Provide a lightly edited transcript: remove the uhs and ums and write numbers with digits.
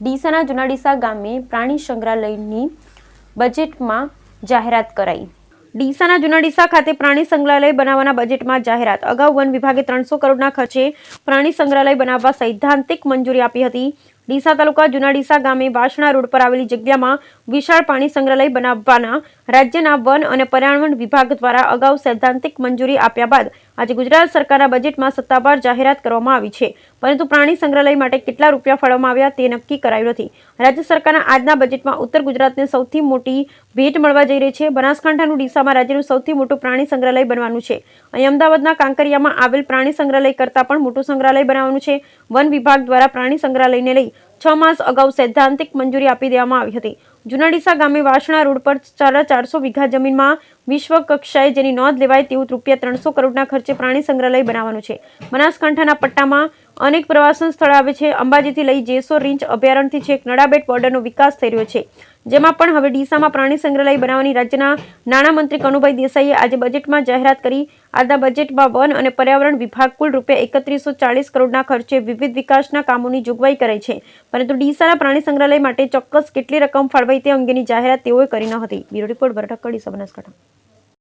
ડીસાના જૂના ડીસા ગામે પ્રાણી સંગ્રહાલયની બજેટમાં જાહેરાત કરાઈ। ડીસાના જૂના ડીસા ખાતે પ્રાણી સંગ્રહાલય બનાવવાના બજેટમાં જાહેરાત। અગાઉ વન વિભાગે 300 કરોડના ખર્ચે પ્રાણી સંગ્રહાલય બનાવવા સૈદ્ધાંતિક મંજૂરી આપી હતી। ડીસા તાલુકા જૂના ડીસા ગામે વાસણા રોડ પર આવેલી જગ્યામાં વિશાળ પ્રાણી સંગ્રહાલય બનાવવાના રાજ્યના વન અને પર્યાવરણ વિભાગ દ્વારા અગાઉ સૈદ્ધાંતિક મંજૂરી આપ્યા બાદ આજે ગુજરાત સરકારના બજેટમાં સત્તાવાર જાહેરાત કરવામાં આવી છે, પરંતુ પ્રાણી સંગ્રહાલય માટે કેટલા રૂપિયા ફાળવવામાં આવ્યા તે નક્કી કરાયું નથી। રાજ્ય સરકારના આજના બજેટમાં ઉત્તર ગુજરાતને સૌથી મોટી ભેટ મળવા જઈ રહી છે। બનાસકાંઠાનું ડીસામાં રાજ્યનું સૌથી મોટું પ્રાણી સંગ્રહાલય બનવાનું છે। અહીં અમદાવાદના કાંકરિયામાં આવેલ પ્રાણી સંગ્રહાલય કરતાં પણ મોટું સંગ્રહાલય બનાવવાનું છે। વન વિભાગ દ્વારા પ્રાણી સંગ્રહાલયને લઈ 6 માસ અગાઉ સૈદ્ધાંતિક મંજૂરી આપી દેવામાં આવી હતી। જૂના ડીસા ગામે વાસણા રોડ પર 450 વીઘા જમીનમાં વિશ્વ કક્ષાએ જેની નોંધ લેવાય તેવું ₹300 કરોડના ખર્ચે પ્રાણી સંગ્રહાલય બનાવવાનું છે। બનાસકાંઠાના પટ્ટામાં અનેક પ્રવાસન સ્થળ આવે છે। અંબાજીથી લઈ જેસોર રીંછ અભયારણ્યથી છેક નડાબેટ બોર્ડરનો વિકાસ થઈ રહ્યો છે, જેમાં પણ હવે ડીસામાં પ્રાણી સંગ્રહાલય બનાવવાની રાજ્યના નાણામંત્રી કનુભાઈ દેસાઈએ આજે બજેટમાં જાહેરાત કરી। આજના બજેટમાં વન અને પર્યાવરણ વિભાગ કુલ ₹3140 કરોડના ખર્ચે વિવિધ વિકાસના કામોની જોગવાઈ કરાઈ છે, પરંતુ ડીસાના પ્રાણી સંગ્રહાલય માટે ચોક્કસ કેટલી રકમ ફાળવાઈ તે અંગેની જાહેરાત તેઓએ કરી ન હતી। Bureau report, Deesa, Banaskantha.